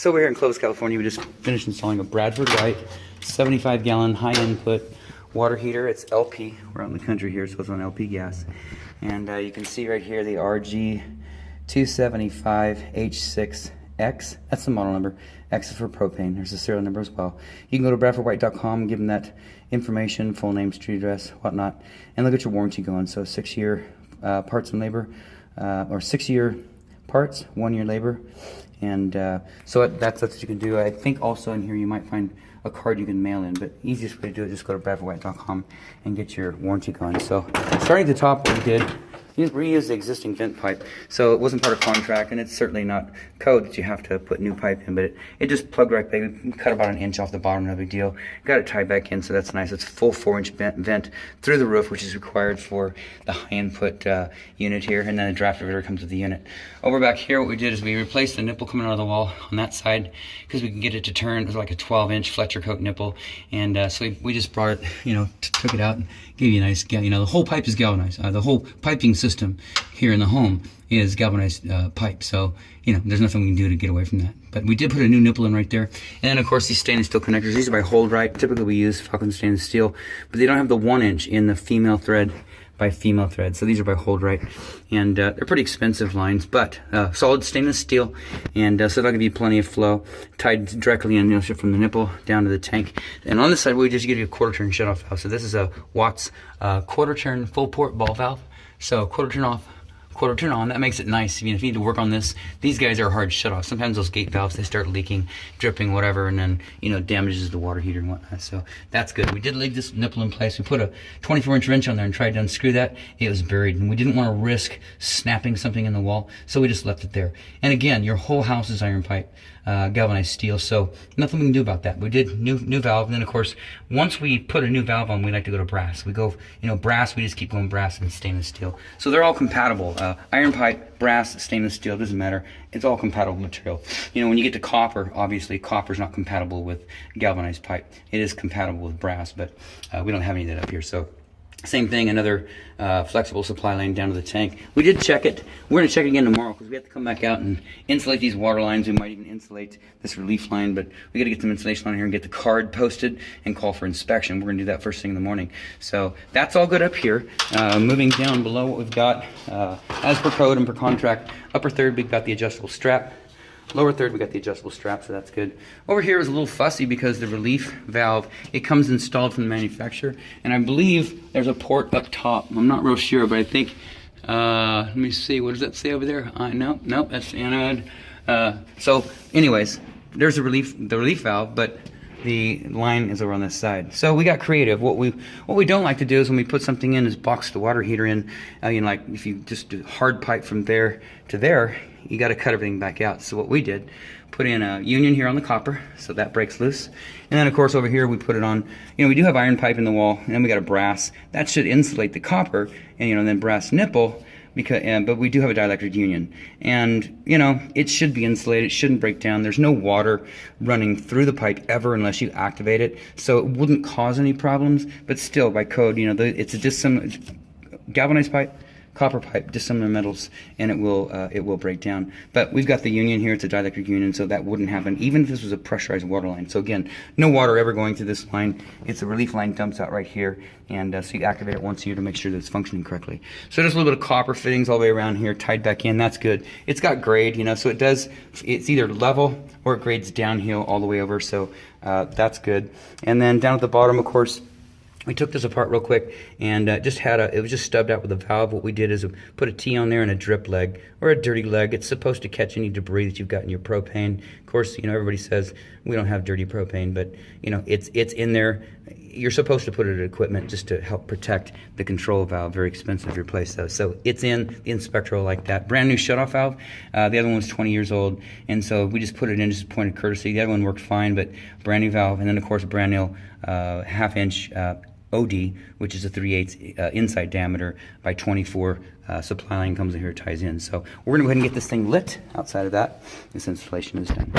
So we're here in Clovis, California. We just finished installing a Bradford White 75-gallon high input water heater. It's LP. We're out in the country here, so it's on LP gas. And you can see right here the RG275H6X. That's the model number. X is for propane. There's the serial number as well. You can go to bradfordwhite.com and give them that information, full name, street address, whatnot, and look at your warranty going. So 6-year parts and labor, or 6-year parts, 1-year labor. And so that's what you can do. I think also in here you might find a card you can mail in, but easiest way to do it is just go to bradfordwhite.com and get your warranty going. So starting at the top, what we did, we reused the existing vent pipe. So it wasn't part of contract, and it's certainly not code that you have to put new pipe in, but it just plugged right back. We cut about 1 inch off the bottom, no big deal. Got it tied back in, so that's nice. It's full 4-inch vent through the roof, which is required for the high input unit here, and then the draft diverter comes with the unit. Over back here, what we did is we replaced the nipple coming out of the wall on that side because we can get it to turn. It was like a 12-inch Fletcher coat nipple, and so we just brought it, took it out and gave you a nice, the whole pipe is galvanized. The whole piping system here in the home is galvanized pipe, so there's nothing we can do to get away from that. But we did put a new nipple in right there, and then of course these stainless steel connectors. These are by HoldRite. Typically we use Falcon stainless steel, but they don't have the 1-inch in the female thread by female thread, so these are by HoldRite, and they're pretty expensive lines, but solid stainless steel, and so that'll give you plenty of flow, tied directly in from the nipple down to the tank. And on this side we just give you a 1/4 turn shutoff valve. So this is a Watts 1/4 turn full port ball valve, so 1/4 turn off, 1/4 turn on. That makes it nice. If you need to work on this, these guys are hard shut off. Sometimes those gate valves, they start leaking, dripping, whatever, and then damages the water heater and whatnot. So that's good. We did leave this nipple in place. We put a 24-inch wrench on there and tried to unscrew that. It was buried, and we didn't want to risk snapping something in the wall, so we just left it there. And again, your whole house is iron pipe, galvanized steel, so nothing we can do about that. We did new valve, and then of course once we put a new valve on, we like to go to brass. We go brass, we just keep going brass and stainless steel, so they're all compatible. Iron pipe, brass, stainless steel, doesn't matter, it's all compatible material. When you get to copper, obviously copper is not compatible with galvanized pipe. It is compatible with brass, but we don't have any of that up here. So same thing, another flexible supply line down to the tank. We did check it. We're going to check it again tomorrow because we have to come back out and insulate these water lines. We might even insulate this relief line, but we got to get some insulation on here and get the card posted and call for inspection. We're going to do that first thing in the morning. So that's all good up here. Moving down below, what we've got, as per code and per contract, upper third, we've got the adjustable strap. Lower third, we got the adjustable strap, so that's good. Over here is a little fussy because the relief valve, it comes installed from the manufacturer, and I believe there's a port up top. I'm not real sure, but I think, let me see, what does that say over there? No, that's anode. So anyways, there's the relief valve, but the line is over on this side. So we got creative. What we don't like to do is when we put something in is box the water heater in. Like if you just do hard pipe from there to there, you got to cut everything back out. So what we did, put in a union here on the copper, so that breaks loose. And then of course over here we put it on, we do have iron pipe in the wall, and then we got a brass. That should insulate the copper, and then brass nipple, because but we do have a dielectric union. And it should be insulated, it shouldn't break down. There's no water running through the pipe ever unless you activate it. So it wouldn't cause any problems, but still by code, it's a dissimilar galvanized pipe, copper pipe, dissimilar metals, and it will break down. But we've got the union here. It's a dielectric union, so that wouldn't happen even if this was a pressurized water line. So again, no water ever going through this line. It's a relief line, dumps out right here, and so you activate it once a year to make sure that it's functioning correctly. So there's a little bit of copper fittings all the way around here, tied back in. That's good. It's got grade, so it's either level or it grades downhill all the way over. So that's good. And then down at the bottom, of course, we took this apart real quick, and it was just stubbed out with a valve. What we did is put a T on there and a drip leg or a dirty leg. It's supposed to catch any debris that you've got in your propane. Of course, everybody says we don't have dirty propane, but it's in there. You're supposed to put it in equipment just to help protect the control valve. Very expensive to replace those. So it's in the inspector like that. Brand new shutoff valve. The other one was 20 years old, and so we just put it in just a point of courtesy. The other one worked fine, but brand new valve, and then of course brand new 1/2-inch OD, which is a 3/8 inside diameter by 24 supply line comes in here, ties in. So we're gonna go ahead and get this thing lit outside of that. This installation is done.